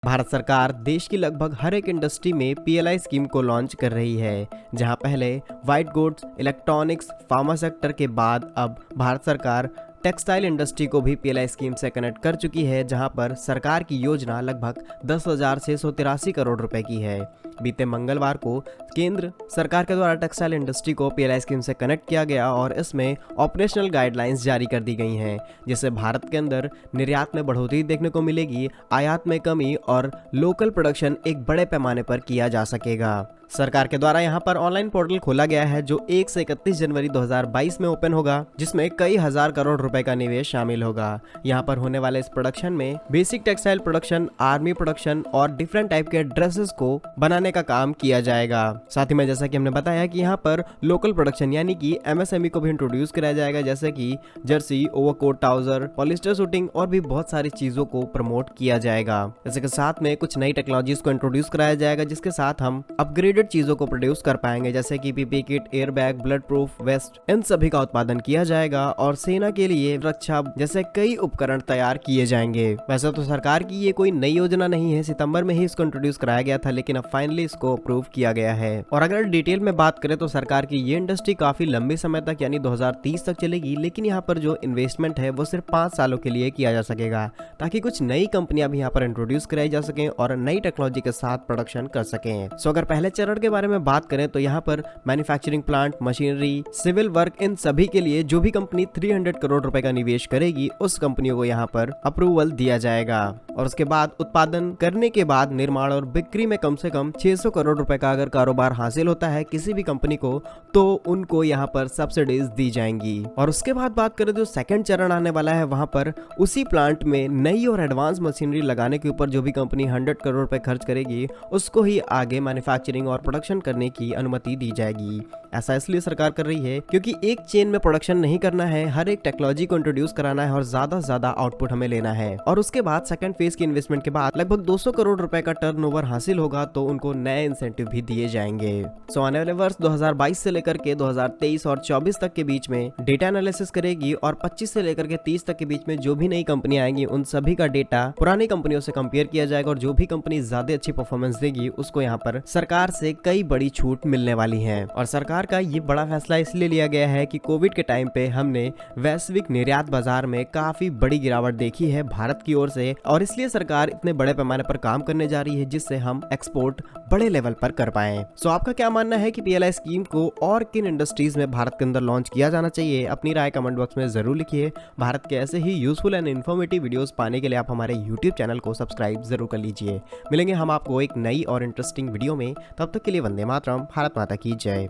भारत सरकार देश की लगभग हर एक इंडस्ट्री में पीएलआई स्कीम को लॉन्च कर रही है, जहां पहले white goods, electronics, pharma sector के बाद अब भारत सरकार टेक्सटाइल इंडस्ट्री को भी पीएलआई स्कीम से कनेक्ट कर चुकी है, जहां पर सरकार की योजना लगभग 10,683 करोड़ रुपए की है। बीते मंगलवार को केंद्र सरकार के द्वारा टेक्सटाइल इंडस्ट्री को पीएलआई स्कीम से कनेक्ट किया गया और इसमें ऑपरेशनल गाइडलाइंस जारी कर दी गई हैं, जिससे भारत के अंदर निर्यात में बढ़ोतरी देखने को मिलेगी, आयात में कमी और लोकल प्रोडक्शन एक बड़े पैमाने पर किया जा सकेगा। सरकार के द्वारा यहां पर ऑनलाइन पोर्टल खोला गया है जो 1 से 31 जनवरी 2022 में ओपन होगा, जिसमें कई हजार करोड़ रुपए का निवेश शामिल होगा। यहां पर होने वाले इस प्रोडक्शन में basic textile production, army production और डिफरेंट टाइप के ड्रेसेस को बनाने का काम किया जाएगा। साथ ही में जैसा कि हमने बताया कि यहाँ पर लोकल प्रोडक्शन यानी कि एमएसएमई को भी इंट्रोड्यूस कराया जाएगा, जैसे कि jersey, overcoat, trouser, polyester suiting और भी बहुत सारी चीजों को प्रमोट किया जाएगा। इसके साथ में कुछ नई टेक्नोलॉजीज को इंट्रोड्यूस कराया जाएगा, जिसके साथ हम अपग्रेडेड चीजों को प्रोड्यूस कर पाएंगे, जैसे कि PP kit, air bag, blood proof vest, इन सभी का उत्पादन किया जाएगा और सेना के लिए रक्षा जैसे कई उपकरण तैयार किए जाएंगे। वैसे तो सरकार की ये कोई नई योजना नहीं है, सितंबर में ही इसको इंट्रोड्यूस कराया गया था, लेकिन अब फाइनली इसको अप्रूव किया गया है। और अगर डिटेल में बात करें तो सरकार की ये इंडस्ट्री काफी लंबे समय तक यानी 2030 तक चलेगी, लेकिन यहाँ पर जो इन्वेस्टमेंट है वो सिर्फ 5 सालों के लिए किया जा सकेगा, ताकि कुछ नई कंपनियां भी यहाँ पर इंट्रोड्यूस कराई जा सकें और नई टेक्नोलॉजी के साथ प्रोडक्शन कर सकें। सो अगर पहले चरण के बारे में बात करें तो यहाँ पर manufacturing plant, machinery, civil work, इन सभी के लिए जो भी कंपनी 300 करोड़ रुपए का निवेश करेगी उस कंपनियों को यहाँ पर अप्रूवल दिया जाएगा। और उसके बाद उत्पादन करने के बाद निर्माण और बिक्री में कम से कम 600 करोड़ रुपए का अगर कारोबार हासिल होता है किसी भी कंपनी को, तो उनको यहाँ पर सब्सिडीज दी जाएंगी। और उसके बाद बात करें जो सेकंड चरण आने वाला है, वहां पर उसी प्लांट में नई और एडवांस मशीनरी लगाने के ऊपर जो भी कंपनी 100 करोड़ रुपए खर्च करेगी उसको ही आगे मैन्युफैक्चरिंग और प्रोडक्शन करने की अनुमति दी जाएगी। ऐसा इसलिए सरकार कर रही है क्योंकि एक चेन में प्रोडक्शन नहीं करना है, हर एक टेक्नोलॉजी को इंट्रोड्यूस कराना है और ज्यादा से ज्यादा आउटपुट हमें लेना है। और उसके बाद सेकंड फेज की इन्वेस्टमेंट के बाद लगभग 200 करोड़ रुपए का टर्नओवर हासिल होगा, तो उनको नए इंसेंटिव भी दिए जाएंगे। सो आने वाले वर्ष 2022 से लेकर के 2023 और 24 तक के बीच में डेटा एनालिसिस करेगी और 25 से लेकर के 30 तक के बीच में जो भी नई कंपनियां आएंगी उन सभी का डेटा पुरानी कंपनियों से कंपेयर किया जाएगा और जो भी कंपनी ज्यादा अच्छी परफॉर्मेंस देगी उसको यहाँ पर सरकार से कई बड़ी छूट मिलने वाली है। और सरकार का ये बड़ा फैसला इसलिए लिया गया है कि कोविड के टाइम पे हमने वैश्विक निर्यात बाजार में काफी बड़ी गिरावट देखी है भारत की ओर से, और इसलिए सरकार इतने बड़े पैमाने पर काम करने जा रही है जिससे हम एक्सपोर्ट बड़े लेवल पर कर पाए। सो आपका क्या मानना है कि पीएलआई स्कीम को और किन इंडस्ट्रीज में भारत के अंदर लॉन्च किया जाना चाहिए? अपनी राय कमेंट बॉक्स में जरूर लिखिए। भारत के ऐसे ही यूजफुल एंड इन्फॉर्मेटिव वीडियोस पाने के लिए आप हमारे यूट्यूब चैनल को सब्सक्राइब जरूर कर लीजिए। मिलेंगे हम आपको एक नई और इंटरेस्टिंग वीडियो में, तब तक के लिए वंदे मातरम, भारत माता की जय।